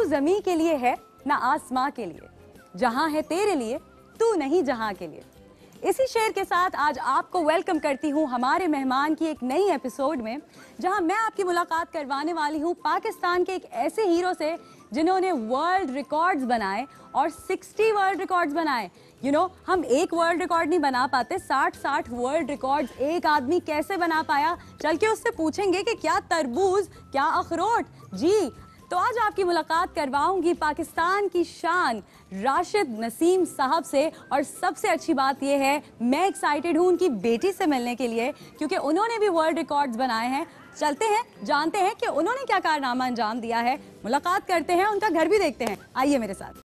ज़मीं के लिए है ना आसमां के लिए, जहां है तेरे लिए तू नहीं जहां के लिए। इसी शेर के साथ आज आपको वेलकम करती हूं हमारे मेहमान की एक नई एपिसोड में, जहां मैं आपकी मुलाकात करवाने वाली हूं पाकिस्तान के एक ऐसे हीरो से जिन्होंने वर्ल्ड रिकॉर्ड्स बनाए और 60 वर्ल्ड रिकॉर्ड्स बनाए। हम एक वर्ल्ड रिकॉर्ड नहीं बना पाते, 60 वर्ल्ड रिकॉर्ड्स एक आदमी कैसे बना पाया? चल के उससे पूछेंगे कि क्या तरबूज, क्या अखरोट। जी तो आज आपकी मुलाकात करवाऊंगी पाकिस्तान की शान राशिद नसीम साहब से। और सबसे अच्छी बात यह है, मैं एक्साइटेड हूं उनकी बेटी से मिलने के लिए, क्योंकि उन्होंने भी वर्ल्ड रिकॉर्ड्स बनाए हैं। चलते हैं, जानते हैं कि उन्होंने क्या कारनामा अंजाम दिया है। मुलाकात करते हैं, उनका घर भी देखते हैं। आइए मेरे साथ।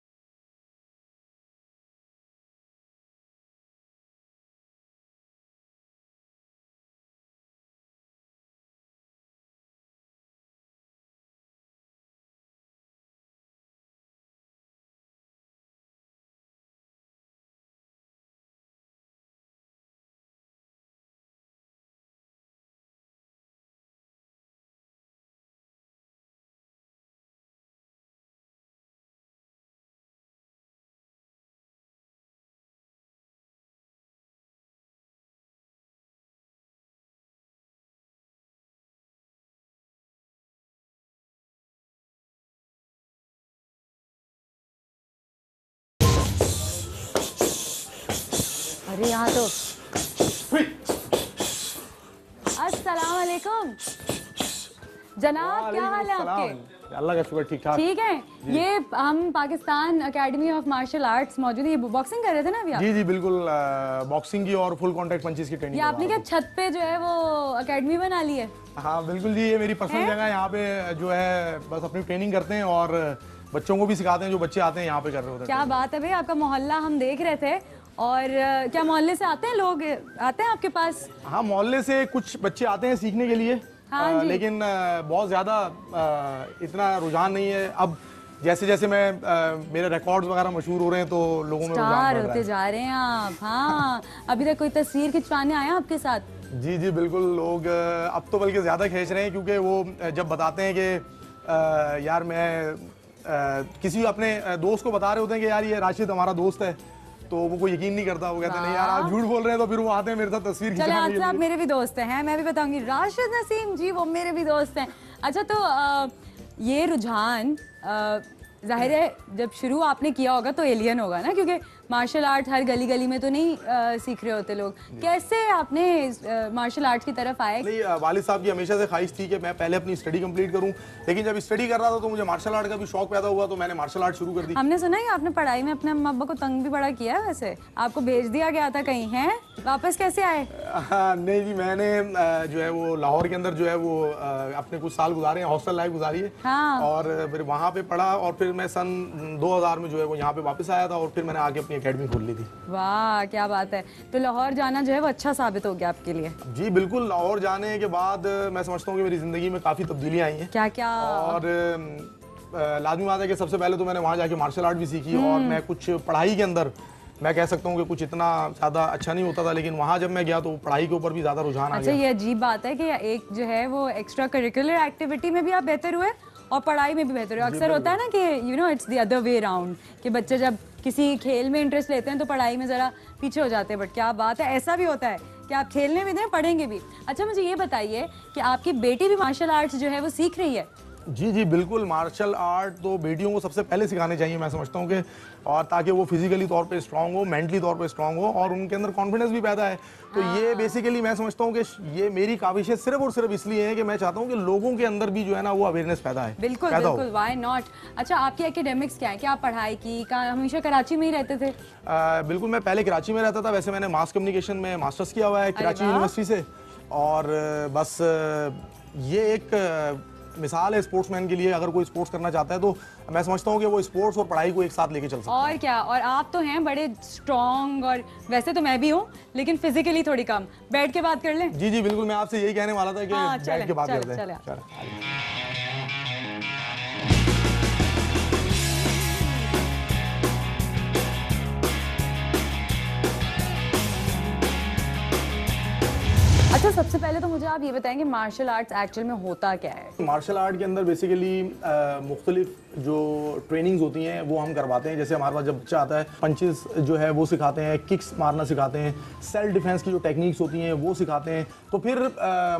अरे यहाँ तो अस्सलाम वालेकुम जनाब, क्या हाल है आपके? अल्लाह का शुक्र, ठीक ठाक। ठीक है। ये हम Pakistan academy of martial arts मौजूद है। ये बॉक्सिंग कर रहे थे ना अभी आप? जी बिल्कुल, बॉक्सिंग की और फुल कांटेक्ट पंचेस की ट्रेनिंग। ये आपने क्या छत पे जो है वो एकेडमी बना ली है? हाँ बिल्कुल जी, ये मेरी पर्सनल जगह है। यहाँ पे जो है बस अपनी ट्रेनिंग करते हैं और बच्चों को भी सिखाते हैं। जो बच्चे आते हैं यहाँ पे कर रहे होते हैं। क्या बात है भाई, आपका मोहल्ला हम देख रहे थे। और क्या मोहल्ले से आते हैं लोग, आते हैं आपके पास? हाँ, मोहल्ले से कुछ बच्चे आते हैं सीखने के लिए। हाँ जी। लेकिन बहुत ज़्यादा इतना रुझान नहीं है। अब जैसे जैसे मैं मेरे रिकॉर्ड्स वगैरह मशहूर हो रहे हैं तो लोगों में रुझान बढ़ रहा है। होते जा रहे हैं आप। हाँ अभी तक कोई तस्वीर खिंचवाने आया आपके साथ? जी बिल्कुल, लोग अब तो बल्कि ज़्यादा खींच रहे हैं, क्योंकि वो जब बताते हैं कि यार मैं किसी अपने दोस्त को बता रहे होते हैं कि यार ये राशिद हमारा दोस्त है, तो वो कोई यकीन नहीं करता। वो कहते हैं नहीं यार आप झूठ बोल रहे हैं, तो फिर वो आते हैं मेरे साथ तस्वीर खिंचाने के लिए। चले, आप मेरे भी दोस्त हैं, मैं भी बताऊंगी। राशिद नसीम जी वो मेरे भी दोस्त हैं। अच्छा, तो ये रुझान जाहिर है जब शुरू आपने किया होगा तो एलियन होगा ना, क्योंकि मार्शल आर्ट हर गली गली में तो नहीं सीख रहे होते लोग। कैसे आपने मार्शल आर्ट की तरफ आए? नहीं, वालिद साहब की हमेशा से ख्वाहिश थी कि मैं पहले अपनी स्टडी कंप्लीट करूं, लेकिन जब स्टडी कर रहा था तो मुझे मार्शल आर्ट का भी शौक पैदा हुआ, तो मैंने मार्शल आर्ट शुरू कर दी। हमने सुना है आपने पढ़ाई में अपने अम्मा अब्बा को तंग भी बड़ा किया है, वैसे आपको भेज दिया गया था कहीं, है? वापस कैसे आए? नहीं जी, मैंने जो है वो लाहौर के अंदर जो है वो अपने कुछ साल गुजारे हैं, हॉस्टल लाइफ गुजारी है। हाँ। और फिर वहाँ पे पढ़ा और फिर मैं सन 2000 में जो है वो यहाँ पे वापस आया था और फिर मैंने आके अपनी एकेडमी खोल ली थी। वाह क्या बात है। तो लाहौर जाना जो है वो अच्छा साबित हो गया आपके लिए? जी बिल्कुल, लाहौर जाने के बाद मैं समझता हूँ कि मेरी ज़िंदगी में काफ़ी तब्दीलियाँ आई हैं। क्या क्या? और लाजमी बात है कि सबसे पहले तो मैंने वहाँ जाके मार्शल आर्ट भी सीखी और मैं कुछ पढ़ाई के अंदर मैं कह सकता हूँ कि कुछ इतना ज़्यादा अच्छा नहीं होता था, लेकिन वहाँ जब मैं गया तो पढ़ाई के ऊपर भी ज़्यादा रुझान आ गया। अच्छा, ये अजीब बात है कि एक जो है वो एक्स्ट्रा करिकुलर एक्टिविटी में भी आप बेहतर हुए और पढ़ाई में भी बेहतर हुए। अक्सर होता है ना कि it's the other way round, कि बच्चे जब किसी खेल में इंटरेस्ट लेते हैं तो पढ़ाई में ज़रा पीछे हो जाते हैं। बट क्या बात है, ऐसा भी होता है कि आप खेलने भी दें, पढ़ेंगे भी। अच्छा, मुझे ये बताइए कि आपकी बेटी भी मार्शल आर्ट्स जो है वो सीख रही है? जी बिल्कुल, मार्शल आर्ट तो बेटियों को सबसे पहले सिखाने चाहिए, मैं समझता हूँ कि, और ताकि वो फिजिकली तौर पे स्ट्रांग हो, मेंटली तौर पे स्ट्रांग हो और उनके अंदर कॉन्फिडेंस भी पैदा है। तो ये बेसिकली मैं समझता हूँ कि ये मेरी काविशें सिर्फ और सिर्फ इसलिए है कि मैं चाहता हूँ कि लोगों के अंदर भी जो है ना वो अवेयरनेस पैदा है। बिल्कुल बिल्कुल, व्हाई नॉट। अच्छा, आपकी एकेडमिक्स क्या है? क्या आप पढ़ाई की हमेशा कराची में ही रहते थे? बिल्कुल, मैं पहले कराची में रहता था। वैसे मैंने मास कम्युनिकेशन में मास्टर्स किया हुआ है कराची यूनिवर्सिटी से। और बस ये एक मिसाल है स्पोर्ट्समैन के लिए, अगर कोई स्पोर्ट्स करना चाहता है तो मैं समझता हूँ कि वो स्पोर्ट्स और पढ़ाई को एक साथ लेके चल सकता है। और क्या, और आप तो हैं बड़े स्ट्रॉन्ग, और वैसे तो मैं भी हूँ लेकिन फिजिकली थोड़ी कम। बैठ के बात कर लें? जी बिल्कुल, मैं आपसे यही कहने वाला था कि बैठ के बात करते हैं। अच्छा, सबसे पहले तो मुझे आप ये बताएं कि मार्शल आर्ट्स एक्चुअल में होता क्या है? मार्शल आर्ट के अंदर बेसिकली मुख्तलिफ जो ट्रेनिंग्स होती हैं वो हम करवाते हैं। जैसे हमारे पास जब बच्चा आता है, पंचेस जो है वो सिखाते हैं, किक्स मारना सिखाते हैं, सेल्फ डिफेंस की जो टेक्निक्स होती हैं वो सिखाते हैं। तो फिर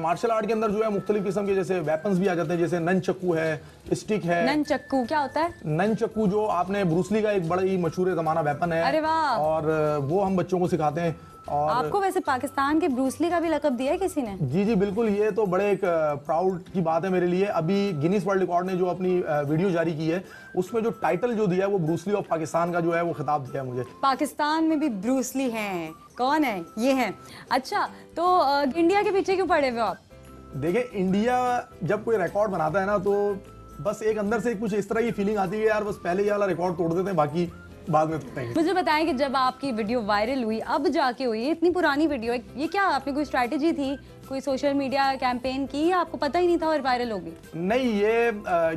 मार्शल आर्ट के अंदर जो है मुख्तलिफ किस्म के जैसे वेपन्स भी आ जाते हैं, जैसे ननचक्कू है, स्टिक है। ननचक्कू क्या होता है? ननचक्कू जो आपने ब्रूसली का एक बड़ा ही मशहूर ज़माना वेपन है। अरे वाह। और वो हम बच्चों को सिखाते हैं। और आपको वैसे पाकिस्तान के ब्रूसली का भी लक़ब दिया है किसी ने? जी जी बिल्कुल, ये तो बड़े एक प्राउड की बात है मेरे लिए। अभी गिनीज वर्ल्ड रिकॉर्ड ने जो अपनी वीडियो जारी की है उसमें जो टाइटल जो दिया है वो ब्रूसली ऑफ पाकिस्तान का जो है वो खिताब दिया है मुझे। पाकिस्तान में भी ब्रूसली हैं? कौन है? ये हैं। अच्छा, तो इंडिया के पीछे क्यों पड़े हुए आप? देखिए, इंडिया जब कोई रिकॉर्ड बनाता है ना तो बस एक अंदर से कुछ इस तरह की फीलिंग आती है यार, बस पहले ये वाला रिकॉर्ड तोड़ देते हैं, बाकी बाद में तोड़ेंगे। मुझे बताएं कि जब आपकी वीडियो वायरल हुई, अब जाके हुई, ये इतनी पुरानी वीडियो है, ये क्या आपने कोई स्ट्रैटेजी थी, कोई सोशल मीडिया कैंपेन की, या आपको पता ही नहीं था और वायरल होगी? नहीं, ये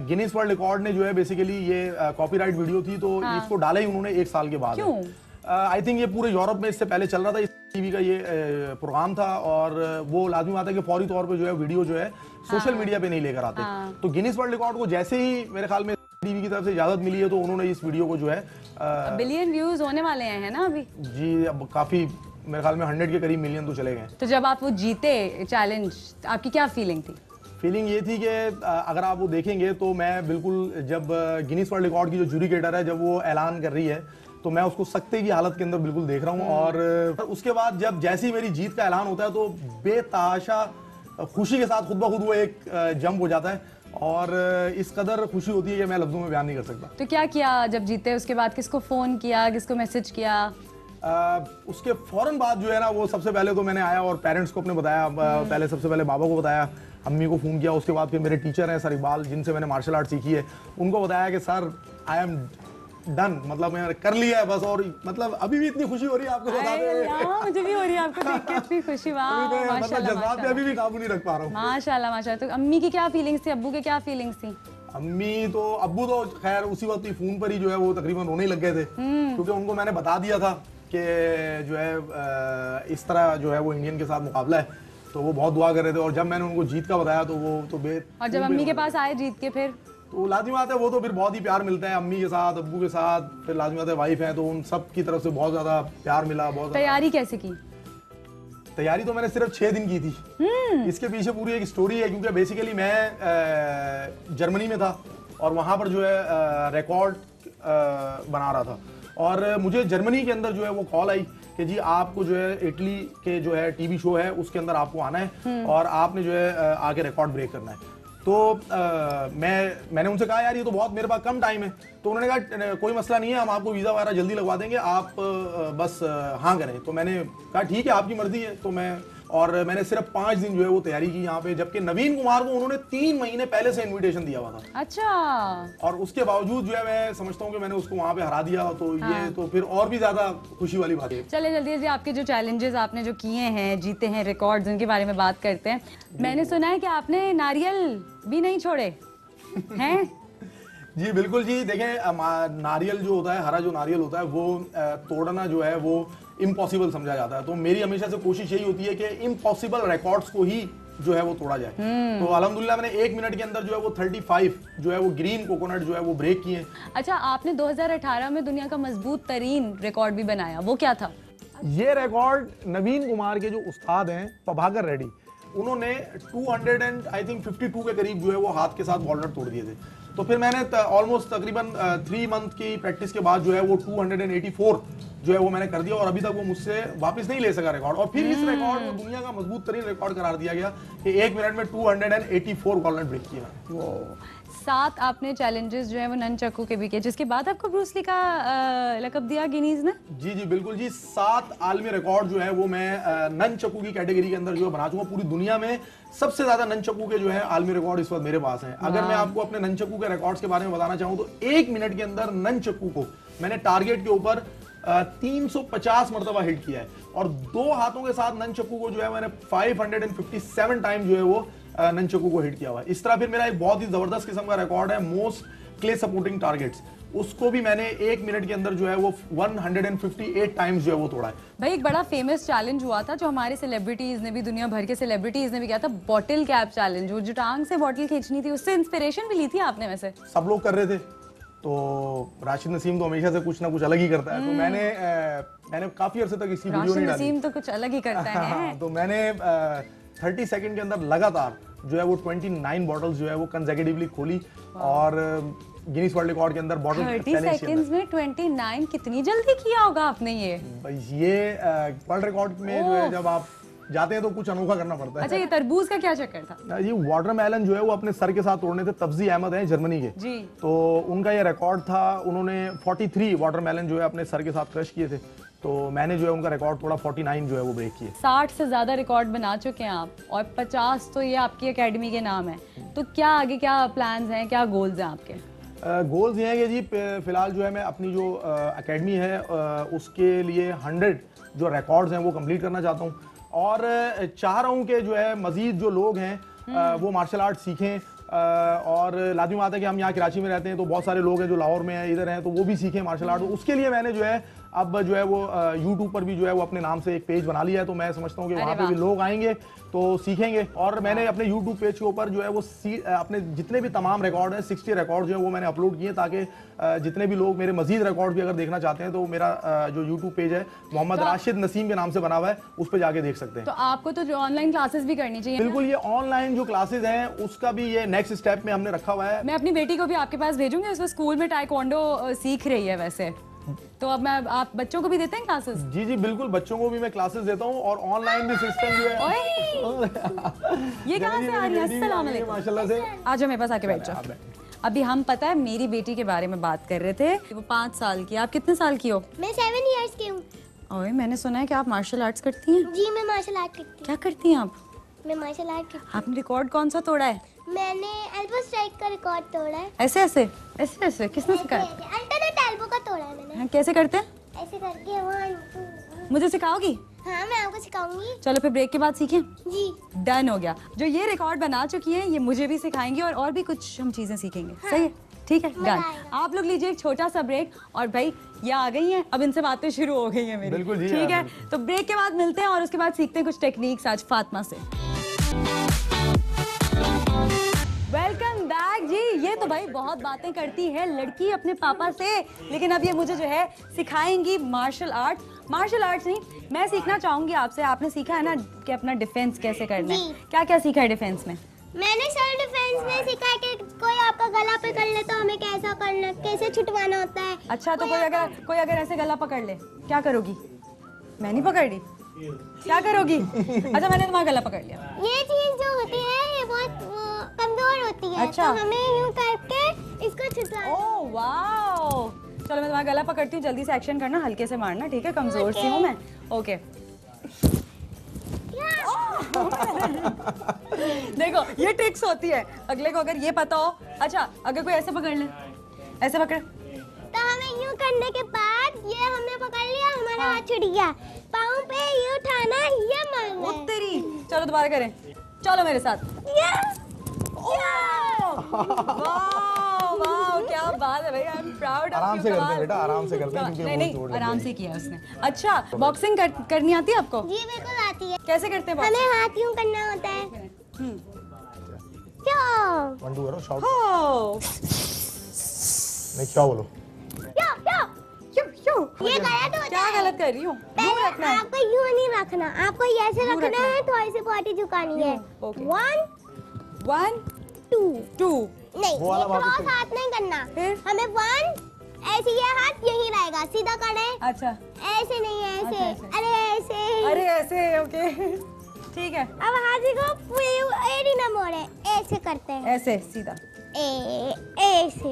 गिनीज वर्ल्ड रिकॉर्ड ने जो है बेसिकली ये कॉपीराइट वीडियो थी, तो इसको डाला ही उन्होंने 1 साल के बाद। क्यों? आई थिंक ये पूरे यूरोप में इससे पहले चल रहा था, इस टीवी का ये प्रोग्राम था, और वो लाजमी बात है कि फौरी तौर पे जो है वीडियो जो है सोशल मीडिया पे नहीं लेकर आते। तो गिनीज वर्ल्ड रिकॉर्ड को जैसे ही मेरे ख्याल में टीवी की तरफ से इजाजत मिली है तो उन्होंने इस वीडियो को जो है बिलियन व्यूज होने वाले हैं ना अभी? जी, अब काफी मेरे ख्याल में 100 के करीब मिलियन तो चले गए। तो जब आप वो जीते चैलेंज, आपकी क्या फीलिंग थी? फीलिंग ये थी कि अगर आप वो देखेंगे तो मैं बिल्कुल, जब गिनीज वर्ल्ड रिकॉर्ड की जो जूडिकेटर है जब वो ऐलान कर रही है तो मैं उसको सख्ती की हालत के अंदर बिल्कुल देख रहा हूँ। और उसके बाद जब जैसे ही मेरी जीत का ऐलान होता है तो बेतहाशा खुशी के साथ खुद ब खुद वो एक जंप हो जाता है, और इस कदर खुशी होती है कि मैं लफ्जों में बयान नहीं कर सकता। तो क्या किया जब जीते? उसके बाद किसको फोन किया, किसको मैसेज किया? उसके फौरन बाद जो है ना, वो सबसे पहले तो मैंने आया और पेरेंट्स को अपने बताया। पहले सबसे पहले बाबा को बताया, अम्मी को फ़ोन किया, उसके बाद फिर मेरे टीचर हैं सर इकबाल, जिनसे मैंने मार्शल आर्ट सीखी है, उनको बताया कि सर आई एम डन, मतलब मैंने कर लिया है बस। और मतलब अभी भी इतनी खुशी हो रही है आपको बता दें। मुझे भी हो रही है आपको देख के इतनी खुशी। वाह, मतलब जज्बात पे अभी भी काबू नहीं रख पा रहा हूँ। माशाल्लाह माशाल्लाह। तो अम्मी की क्या फीलिंग्स थी, अब्बू के क्या फीलिंग्स थी? अब्बू तो खैर उसी वक्त ही फोन पर ही जो है वो तकरीबन रोने ही लग गए थे, क्योंकि उनको मैंने बता दिया था कि जो है इस तरह जो है वो इंडियन के साथ मुकाबला है, तो वो बहुत दुआ कर रहे थे। और जब मैंने उनको जीत का बताया तो वो तो और जब अम्मी के पास आए जीत के, फिर तो लाजमी बात है वो तो फिर बहुत ही प्यार मिलता है अम्मी के साथ, अब्बू के साथ, फिर लाजमी बात है वाइफ है, तो उन सब की तरफ से बहुत ज्यादा प्यार मिला। बहुत तैयारी कैसे की? तैयारी तो मैंने सिर्फ 6 दिन की थी। इसके पीछे पूरी एक स्टोरी है, क्योंकि बेसिकली मैं जर्मनी में था और वहाँ पर जो है रिकॉर्ड बना रहा था, और मुझे जर्मनी के अंदर जो है वो कॉल आई कि जी आपको जो है इटली के जो है टीवी शो है उसके अंदर आपको आना है और आपने जो है आके रिकॉर्ड ब्रेक करना है। तो मैंने उनसे कहा यार ये तो बहुत मेरे पास कम टाइम है, तो उन्होंने कहा कोई मसला नहीं है, हम आपको वीज़ा वगैरह जल्दी लगवा देंगे, आप बस हाँ करें। तो मैंने कहा ठीक है आपकी मर्जी है। तो मैंने सिर्फ 5 दिन जो है वो तैयारी की यहाँ पे, जबकि नवीन कुमार को उन्होंने 3 महीने पहले से इन्विटेशन दिया हुआ था। अच्छा। और उसके बावजूद जो है मैं समझता हूँ कि मैंने उसको वहाँ पे हरा दिया, तो ये तो फिर और भी ज्यादा खुशी वाली बात है। चले जल्दी से आपके जो चैलेंजेस आपने जो किए हैं, जीते हैं रिकॉर्ड्स, उनके बारे में बात करते हैं। मैंने सुना है कि आपने नारियल भी नहीं छोड़े हैं? जी बिल्कुल जी, देखें नारियल जो होता है, हरा जो नारियल होता है वो तोड़ना जो है वो इम्पॉसिबल समझा जाता है। तो मेरी हमेशा से कोशिश यही होती है कि इम्पॉसिबल रिकॉर्ड्स को ही जो है वो तोड़ा जाए। तो अल्हम्दुलिल्लाह मैंने 1 मिनट के अंदर जो है वो 35 जो है वो ग्रीन कोकोनट जो है वो ब्रेक किए। अच्छा, आपने 2018 में दुनिया का मजबूत तरीन रिकॉर्ड भी बनाया, वो क्या था? ये रिकॉर्ड नवीन कुमार के जो उस्ताद हैं प्रभाकर रेड्डी, उन्होंने 252 के करीब जो है वो हाथ के साथ वॉलनट तोड़ दिए थे। तो फिर मैंने ऑलमोस्ट तकरीबन 3 मंथ की प्रैक्टिस के बाद जो है वो 284 जो है वो मैंने कर दिया, और अभी तक वो मुझसे वापस नहीं ले सका रिकॉर्ड। और फिर इस रिकॉर्ड को दुनिया का मजबूत तरीन रिकॉर्ड करार दिया गया कि 1 मिनट में 284 वॉलनट ब्रेक किया। 7 आपने चैलेंजेस जो है वो ननचक्कू के भी किए, जिसके बाद आपको ब्रूसली का लक़ब दिया गिनीज ने? जी जी बिल्कुल जी, 7 आलमी रिकॉर्ड जो है वो मैं ननचक्कू की कैटेगरी के अंदर जो है बना चुका। पूरी दुनिया में सबसे ज्यादा ननचक्कू के जो है आलमी रिकॉर्ड इस वक्त मेरे पास हैं। अगर मैं आपको अपने ननचक्कू के रिकॉर्ड्स के बारे में बताना चाहूँ तो 1 मिनट के अंदर ननचक्कू को मैंने टारगेट के ऊपर 350 मरतबा हिट किया है, और 2 हाथों के साथ ननचक्कू को जो है मैंने 557 टाइम जो है वो ननचक्कू को हिट किया हुआ है। इस तरह फिर मेरा एक बहुत ही जबरदस्त किस्म का रिकॉर्ड है मोस्ट क्ले सपोर्टिंग टारगेट्स, उसको भी मैंने 1 मिनट के अंदर जो है वो 158 टाइम्स जो है वो तोड़ा है। भाई एक बड़ा फेमस चैलेंज हुआ था जो हमारे सेलिब्रिटीज ने भी, दुनिया भर के सेलिब्रिटीज ने भी किया था, बॉटल कैप चैलेंज, जो टांग से बॉटल खींचनी थी, उससे इंस्पिरेशन भी ली थी आपने? वैसे सब लोग कर रहे थे, तो राशिद नसीम तो हमेशा से कुछ ना कुछ अलग ही करता है, तो मैंने काफी अरसे तक इसकी वीडियो नहीं डाली। नसीम तो कुछ अलग ही करता है। तो मैंने 30 सेकंड के अंदर लगातार जो है वो 29 बॉटल्स जो है वो कंसेक्यूटिवली खोली और गिनीज वर्ल्ड रिकॉर्ड के अंदर बॉटल 30 सेकंड्स में 29 कितनी जल्दी किया होगा आपने ये वर्ल्ड रिकॉर्ड में जो है जब आप जाते हैं तो कुछ अनोखा करना पड़ता है। अच्छा, ये तरबूज का क्या चक्कर था? ये वाटरमेलन जो है वो अपने सर के साथ तोड़ने थे। तब्जी अहमद है जर्मनी के जी। तो उनका ये रिकॉर्ड था, उन्होंने 43 वाटरमेलन जो है अपने सर के साथ क्रश किए थे, तो मैंने जो है उनका रिकॉर्ड थोड़ा 49 जो है वो ब्रेक किए। 60 से ज्यादा रिकॉर्ड बना चुके हैं आप और 50 तो ये आपकी एकेडमी के नाम है, तो क्या आगे क्या प्लान्स हैं, क्या गोल्स हैं आपके? गोल्स ये हैं कि जी फिलहाल जो है मैं अपनी जो एकेडमी है उसके लिए 100 जो रिकॉर्ड्स हैं वो कंप्लीट करना चाहता हूँ और चाह रहा हूँ कि जो है मजीद जो लोग हैं वो मार्शल आर्ट सीखें और लाजमी बात है कि हम यहाँ कराची में रहते हैं तो बहुत सारे लोग हैं जो लाहौर में हैं, इधर हैं, तो वो भी सीखें मार्शल आर्ट। उसके लिए मैंने जो है अब जो है वो YouTube पर भी जो है वो अपने नाम से एक पेज बना लिया है, तो मैं समझता हूँ कि वहाँ पे भी लोग आएंगे तो सीखेंगे और मैंने अपने YouTube पेज के ऊपर जो है वो अपने जितने भी तमाम रिकॉर्ड हैं 60 रिकॉर्ड जो है वो मैंने अपलोड किए ताकि जितने भी लोग मेरे मजीद रिकॉर्ड भी अगर देखना चाहते हैं तो मेरा जो YouTube पेज है मोहम्मद राशिद नसीम के नाम से बना हुआ है, उस पर जाके देख सकते हैं। तो आपको तो जो ऑनलाइन क्लासेस भी करनी चाहिए। बिल्कुल, ये ऑनलाइन जो क्लासेस हैं उसका भी ये नेक्स्ट स्टेप में हमने रखा हुआ है। मैं अपनी बेटी को भी आपके पास भेजूंगी, उसको स्कूल में टाइकोंडो सीख रही है वैसे, तो अब मैं आप बच्चों को भी देते हैं क्लासेस? जी जी बिल्कुल, बच्चों को भी मैं क्लासेस देता हूँ और ऑनलाइन भी सिस्टम जो है। ये कहाँ से आ रही है? अस्सलाम वालेकुम। माशाल्लाह से आ जाओ मेरे पास आके बैठ जाओ। अभी हम पता है मेरी बेटी के बारे में बात कर रहे थे, वो 5 साल की। आप कितने साल की हो? मैं 7 इयर्स की हूँ। ओए, मैंने सुना है कि आप मार्शल आर्ट्स करती हैं। जी मैं मार्शल आर्ट करती हूँ। क्या करती हैं आप? मैं मार्शल आर्ट करती आपने रिकॉर्ड कौन सा तोड़ा है? हूँ। मैंने एल्बो स्ट्राइक का रिकॉर्ड तोड़ा है। ऐसे ऐसे ऐसे ऐसे किसने सिखाया? अल्टरनेट एल्बो का तोड़ा है मैंने। हाँ, कैसे करते हैं? ऐसे करके 1 2। मुझे सिखाओगी? हाँ मैं आपको सिखाऊंगी। चलो फिर ब्रेक के बाद सीखें। जी डन हो गया। जो ये रिकॉर्ड बना चुकी हैं ये मुझे भी सिखाएंगी और भी कुछ हम चीजें सीखेंगे। सही है, ठीक है, डन। आप लोग लीजिए एक छोटा सा ब्रेक और भाई ये आ गई हैं, अब इनसे बातें शुरू हो गई हैं मेरी। बिल्कुल जी, ठीक है, तो ब्रेक के बाद मिलते हैं और उसके बाद सीखते हैं कुछ टेक्निक्स आज फातिमा से। वेलकम बैक जी। ये तो भाई बहुत बातें करती है लड़की अपने पापा से, लेकिन अब ये मुझे जो है सिखाएंगी मार्शल आर्ट। मार्शल आर्ट्स नहीं, मैं सीखना चाहूंगी आपसे। आपने सीखा है ना कि अपना डिफेंस कैसे करना है? क्या क्या सीखा है डिफेंस में? मैंने सेल्फ डिफेंस में सीखा है कि कोई आपका गला पकड़ ले तो हमें कैसा करना, कैसे छुटवाना होता है। अच्छा, तो कोई अगर ऐसे गला पकड़ ले क्या करोगी? मैं नहीं पकड़ रही, क्या करोगी? अच्छा, मैंने तुम्हारा गला पकड़ लिया। ये चीज जो होती है ये बहुत कमजोर होती है। अच्छा। तो हमें यूं करके इसको छुटवाना। ओह वाओ, चलो मैं तुम्हारा गला पकड़ती हूँ, जल्दी से एक्शन करना, हल्के से मारना, ठीक है? कमजोर सी हूँ मैं। ओके। देखो ये ट्रिक्स होती है, अगले को अगर ये पता हो। अच्छा, अगर कोई ऐसे पकड़ ले, ऐसे पकड़, तो हमें यूं करने के बाद ये हमने पकड़ लिया, हमारा हाथ छूट गया। पाँव पे ये उठाना, ये मारना है। तेरी। चलो दोबारा करें, चलो मेरे साथ। वाह, क्या बात है भाई, आई एम प्राउड। आराम से करते हैं बेटा, आराम से करते हैं क्योंकि नहीं, आराम से किया उसने। अच्छा, बॉक्सिंग करनी आती है आपको? जी बिल्कुल आती है। कैसे करते हैं हमें हाथ यूं करना होता है। क्या? 1 2 करो, शॉट। हो नहीं, क्या बोलो? ये गलत होता क्या है। गलत कर रही हूँ? यूं रखना है। आपको यूं नहीं रखना, आपको ऐसे रखना है, थोड़ी सी बॉडी झुकानी है। ओके। 1 1 2 2 नहीं, वो वाला ये वापस क्रॉस हाथ नहीं करना। फिर? हमें 1 ऐसे, ये हाथ यही रहेगा, सीधा करें। अच्छा, ऐसे नहीं, ऐसे। अच्छा, अरे ऐसे। अरे ऐसे, ओके, ठीक है। अब हाथी को एड़ी ना मोड़े, ऐसे करते हैं। ऐसे सीधा, ऐसे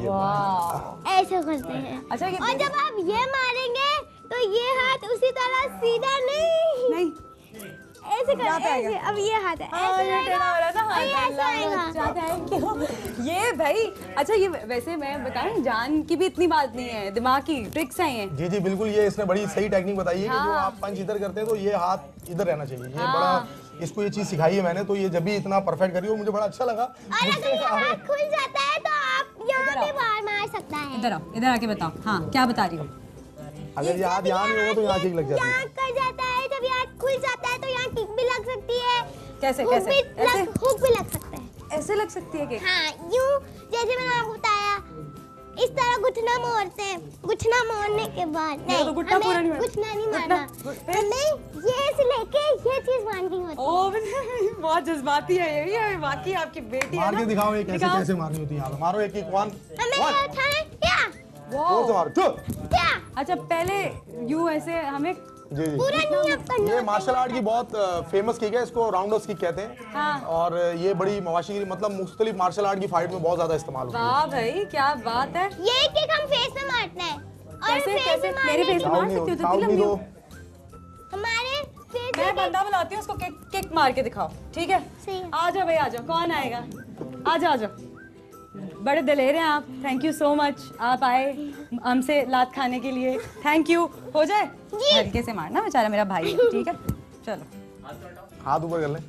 वाह। ऐसे करते हैं। अच्छा, ये और जब आप ये मारेंगे तो ये हाथ उसी तरह सीधा नहीं, ऐसे कर, जाता ऐसे। आएगा। अब ये हाथ है, हाँ, ऐसे ये रहेगा, टेढ़ा हो रहा था, और ये हाँ, ऐसे आएगा। जाता है क्यों? ये भाई, अच्छा ये वैसे मैं बताऊं, जान की भी इतनी बात नहीं है, दिमाग की ट्रिक्स हैं ये। जी जी बिल्कुल, ये इसने बड़ी सही टेक्निक बताई है कि जो हाँ। आप पंच इधर करते हैं तो ये हाथ इधर रहना चाहिए। ये हाँ। बड़ा, इसको ये चीज सिखाई है मैंने, तो ये जब भी इतना परफेक्ट करी हो मुझे बड़ा अच्छा लगा। और अगर ये हाथ खुल जाता है तो आप यहाँ पे बाहर मार सकता है। इधर आओ, इधर आके बताओ। हाँ, क्या बता रही हो? अगर ये हाथ यहाँ नहीं हो तो यहाँ किक लग जाती है। यहाँ कर जाता है, जब यहाँ खुल जाता है तो यहाँ किक भी लग सकती है। कैसे हुक कैसे? भी ऐसे हुक भी लग सकता है। ऐसे लग सकती है कि? हाँ, यूं जैसे मैंने आपको बताया, इस तरह घुटना मोड़ते हैं। घुटना मोड़ने के बाद मेरा तो घुटना पूरा नहीं हमें मारा। घुटना नहीं मारना, फिर? हमें ये से लेके ये चीज मारनी होती है। ओ बहुत जज्बाती है ये वाकई आपकी बेटी है मार ना। के दिखाओ ये कैसे दिखाओ। कैसे मारनी होती है। यहाँ पे मारो एक एक वन हमें ये उठाना है, क्या जोर से मारो चुप। क्या अच्छा पहले यूं ऐसे हमें जी जी पूरा नहीं अब करना। ये मार्शल आर्ट की बहुत फेमस किक है, इसको राउंडर्स किक कहते हैं। हाँ। और ये बड़ी मवाशी मतलब मुख्तलिफ मार्शल आर्ट की फाइट में बहुत ज्यादा इस्तेमाल होती है। वाह भाई क्या बात है। ये किक हम फेस में मारते हैं और कैसे फेस कैसे में मारने मेरे फेस के- में मार सकती हो तो साउथ इतनी नहीं लंबी दो। हो। हमारे फेस मैं में बंदा बुलाती हूँ उसको किक मार के दिखाओ ठीक है। सही है। आ जाओ भाई आ जाओ कौन आएगा आ जाओ बड़े दिलेर हैं आप। थैंक यू सो मच आप आए हमसे लात खाने के लिए। थैंक यू हो जाए हल्के से मारना बेचारा मेरा भाई है ठीक है। चलो हाथ ऊपर कर ले।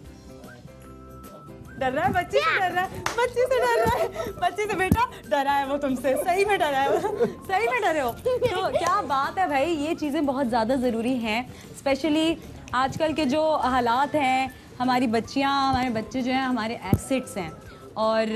डर रहा है बच्ची से डर रहा है बच्ची से डर रहा है बच्ची से बेटा डरा है वो तुमसे सही में डरा है वो सही में डरे हो। तो क्या बात है भाई ये चीज़ें बहुत ज़्यादा ज़रूरी हैं स्पेशली आजकल के जो हालात हैं। हमारी बच्चियाँ हमारे बच्चे जो हैं हमारे एसेट्स हैं और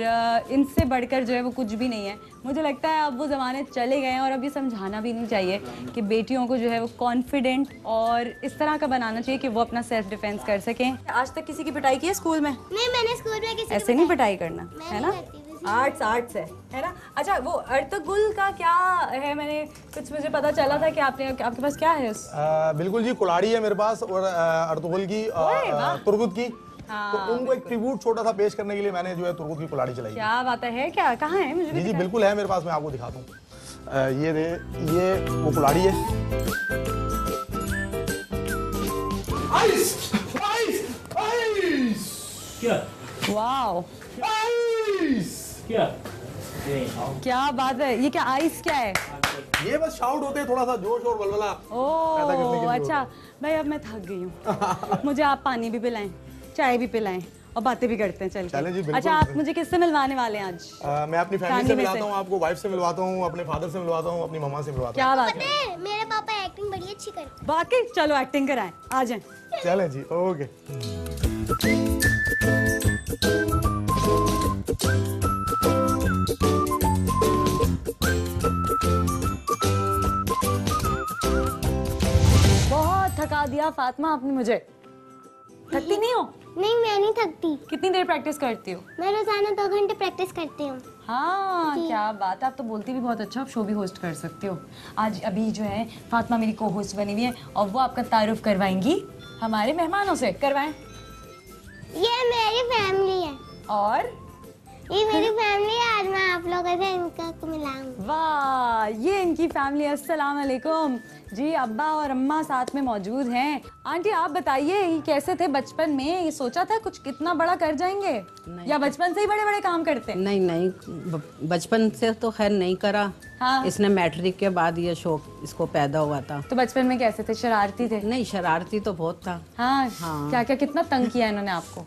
इनसे बढ़कर जो है वो कुछ भी नहीं है। मुझे लगता है अब वो ज़माने चले गए हैं और अब ये समझाना भी नहीं चाहिए कि बेटियों को जो है वो कॉन्फिडेंट और इस तरह का बनाना चाहिए कि वो अपना सेल्फ डिफेंस कर सकें। आज तक किसी की पिटाई की है स्कूल में? नहीं मैंने स्कूल में किसी ऐसे नहीं पिटाई करना मैं है नहीं ना। करती वैसे। आर्ट्स है ना। अच्छा वो अर्तुगरुल का क्या है मैंने कुछ मुझे पता चला था कि आपके पास क्या है उस बिल्कुल जी कुल्हाड़ी है मेरे पास और अर्तुगरुल की ओए, वाह। तुर्गुत की। हाँ, तो उनको एक ट्रिब्यूट छोटा सा पेश करने के लिए मैंने जो है तुर्गुत की कुल्हाड़ी चलाई। क्या बात है क्या कहाँ है मुझे भी जी जी दिखा। बिल्कुल है मेरे पास, मैं आपको दिखाता हूँ। ये वो कुल्हाड़ी है। आइस आइस आइस क्या वाओ आइस। क्या क्या बात है। ये क्या आइस क्या है? ये बस शाउट होते हैं, थोड़ा सा जोश और बलबला पैदा करने के ओह लिए अच्छा भाई अब मैं थक गई हूँ मुझे आप पानी भी पिलाएं चाय भी पिलाएं और बातें भी करते हैं चल चलें जी, के। बिल्कुल। अच्छा आप मुझे किससे मिलवाने वाले हैं आज? मैं अपनी फैमिली फैमिली से में मिलाता से। हूँ आपको, वाइफ से मिलवाता हूँ, अपने फादर से मिलवाता हूँ, अपनी मम्मा से मिलवाता क्या बात पता है है मेरे पापा एक्टिंग बड़ी अच्छी करते हूँ। बाकी चलो एक्टिंग कराएं आ जाएं। चलें जी ओके। बहुत थका दिया फातिमा आपने मुझे। थकती नहीं हो? नहीं मैं नहीं थकती। कितनी देर प्रैक्टिस करती हो? मैं रोजाना 2 घंटे प्रैक्टिस करती हूँ। हाँ क्या बात है। आप तो बोलती भी बहुत अच्छा, आप शो भी होस्ट कर सकते हो। आज अभी जो है फातिमा मेरी को होस्ट बनी हुई है और वो आपका तारुफ करवाएंगी हमारे मेहमानों से। करवाएं। ये मेरी फैमिली है। और ये मेरी फैमिली है। आज मैं आप लोगों से इनका को मिलाऊंगी। वाह ये इनकी फैमिली। अस्सलाम वालेकुम जी। अब्बा और अम्मा साथ में मौजूद हैं। आंटी आप बताइए ये कैसे थे बचपन में? ये सोचा था कुछ कितना बड़ा कर जाएंगे या बचपन से ही बड़े बड़े काम करते हैं? नहीं बचपन से तो खैर नहीं करा। हाँ। इसने मैट्रिक के बाद ये शौक इसको पैदा हुआ था। तो बचपन में कैसे थे? शरारती थे? नहीं शरारती तो बहुत था, हाँ, हाँ। क्या क्या कितना तंग किया इन्होंने आपको?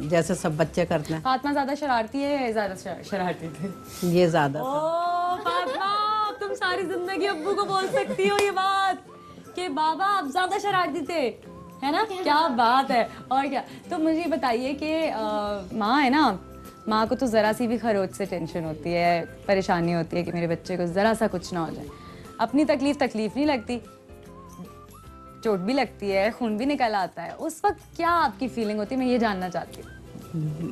जैसे सब बच्चे करते हैं। फातिमा ज्यादा शरारती है या ज्यादा शरारती थे? ये ज्यादा था। ओ फातिमा तुम सारी जिंदगी अब्बू को बोल सकती हो ये बात कि बाबा आप ज्यादा शरारती थे, है ना? क्या बात है। और क्या तो मुझे बताइए कि माँ है ना, माँ को तो ज़रा सी भी खरोच से टेंशन होती है, परेशानी होती है कि मेरे बच्चे को ज़रा सा कुछ ना हो जाए। अपनी तकलीफ नहीं लगती, चोट भी लगती है, खून भी निकल आता है, उस वक्त क्या आपकी फीलिंग होती है? मैं ये जानना चाहती हूँ।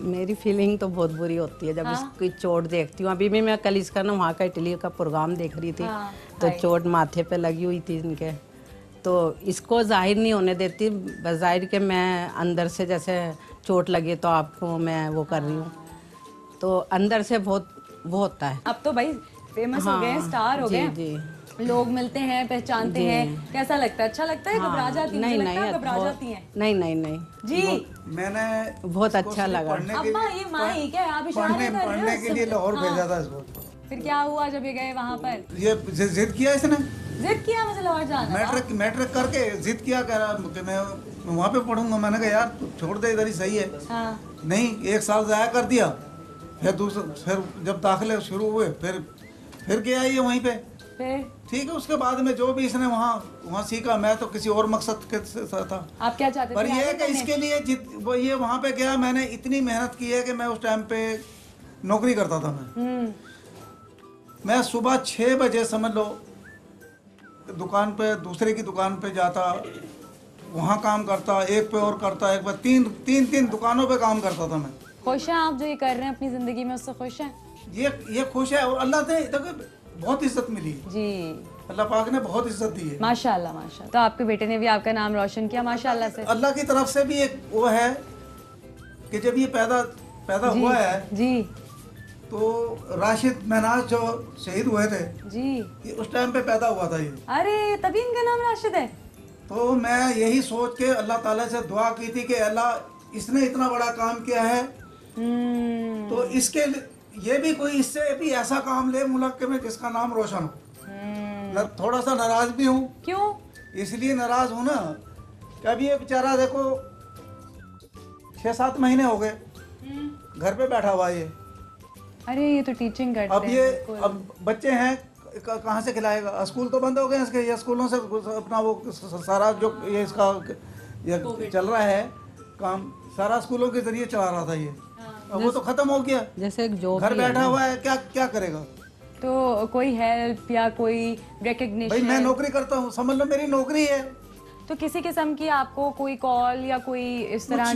मेरी फीलिंग तो बहुत बुरी होती है जब इसकी चोट देखती हूँ। अभी भी मैं कल इसका ना वहाँ का इटली का प्रोग्राम देख रही थी, हाँ, तो चोट माथे पे लगी हुई थी इनके, तो इसको जाहिर नहीं होने देती, बज़ाहिर के मैं अंदर से जैसे चोट लगी तो आपको मैं वो कर रही हूँ, तो अंदर से बहुत वो होता है। अब तो भाई फेमस हो गए हैं, स्टार हो जी, गए जी। लोग मिलते हैं, पहचानते हैं, कैसा लगता है? अच्छा लगता है? घबरा जाती हैं? मुझे लगता है घबरा जाती हैं। नहीं जी मैंने बहुत अच्छा लगा। अम्मा ये माँ ही क्या है? आप इशारे पढ़ने कर रहे हो पढ़ने के लिए लाहौर हाँ। भेजा था इसको। फिर क्या हुआ जब ये गए वहाँ पर? ये जिद किया इसने, जिद किया मुझे लाहौर जाना था। मैट्रिक करके जिद किया, कह रहा कि मैं वहाँ पे पढ़ूंगा। मैंने कहा यार तू छोड़ दे, इधर ही सही है। हाँ। नहीं, 1 साल ज़ाया कर दिया, फिर जब दाखिले शुरू हुए फिर गया ये वहीं पे। फिर ठीक है, उसके बाद में जो भी इसने वहाँ सीखा, मैं तो किसी और मकसद के साथ था। आप क्या चाहते थे? पर ये है कि करने? इसके लिए वो ये वहाँ पे गया, मैंने इतनी मेहनत की है कि मैं उस टाइम पे नौकरी करता था मैं। मैं सुबह 6 बजे समझ लो दुकान पे, दूसरे की दुकान पे जाता, वहाँ काम करता, एक पे और करता, एक पे तीन दुकानों पे काम करता था मैं। खुश हैं आप जो ये कर रहे हैं अपनी जिंदगी में, उससे खुश हैं? ये खुश है और अल्लाह ने देखो बहुत इज्जत मिली है, जी अल्लाह पाक ने बहुत इज्जत दी है माशाल्लाह माशाल्लाह। तो आपके बेटे ने भी आपका नाम रोशन किया माशाल्लाह से। अल्लाह की तरफ से भी। एक वो है कि जब ये पैदा जी हुआ है जी तो राशिद महनाज जो शहीद हुए थे, जी। ये उस टाइम पे पैदा हुआ था ये। अरे तभी इनका नाम राशिद है। तो मैं यही सोच के अल्लाह ताला से दुआ की थी कि अल्लाह इसने इतना बड़ा काम किया है तो इसके ये भी कोई इससे भी ऐसा काम ले मुल्क में जिसका नाम रोशन हो। थोड़ा सा नाराज भी हूँ। क्यों? इसलिए नाराज हूँ ना कि अभी ये बेचारा देखो 6-7 महीने हो गए घर पे बैठा हुआ ये। अरे ये तो टीचिंग करते अब हैं। ये बिल्कुल। अब बच्चे हैं कहाँ से खिलाएगा? स्कूल तो बंद हो गए इसके, ये स्कूलों से अपना वो सारा जो ये इसका ये चल रहा है काम, सारा स्कूलों के जरिए चला रहा था ये। अब वो तो खत्म हो गया, जैसे एक जॉब घर बैठा हुआ है, क्या क्या करेगा? तो कोई हेल्प या कोई भाई रिकग्निशन? मैं नौकरी करता हूँ, समझ लो मेरी नौकरी है। तो किसी किस्म की आपको कोई कॉल या कोई इस तरह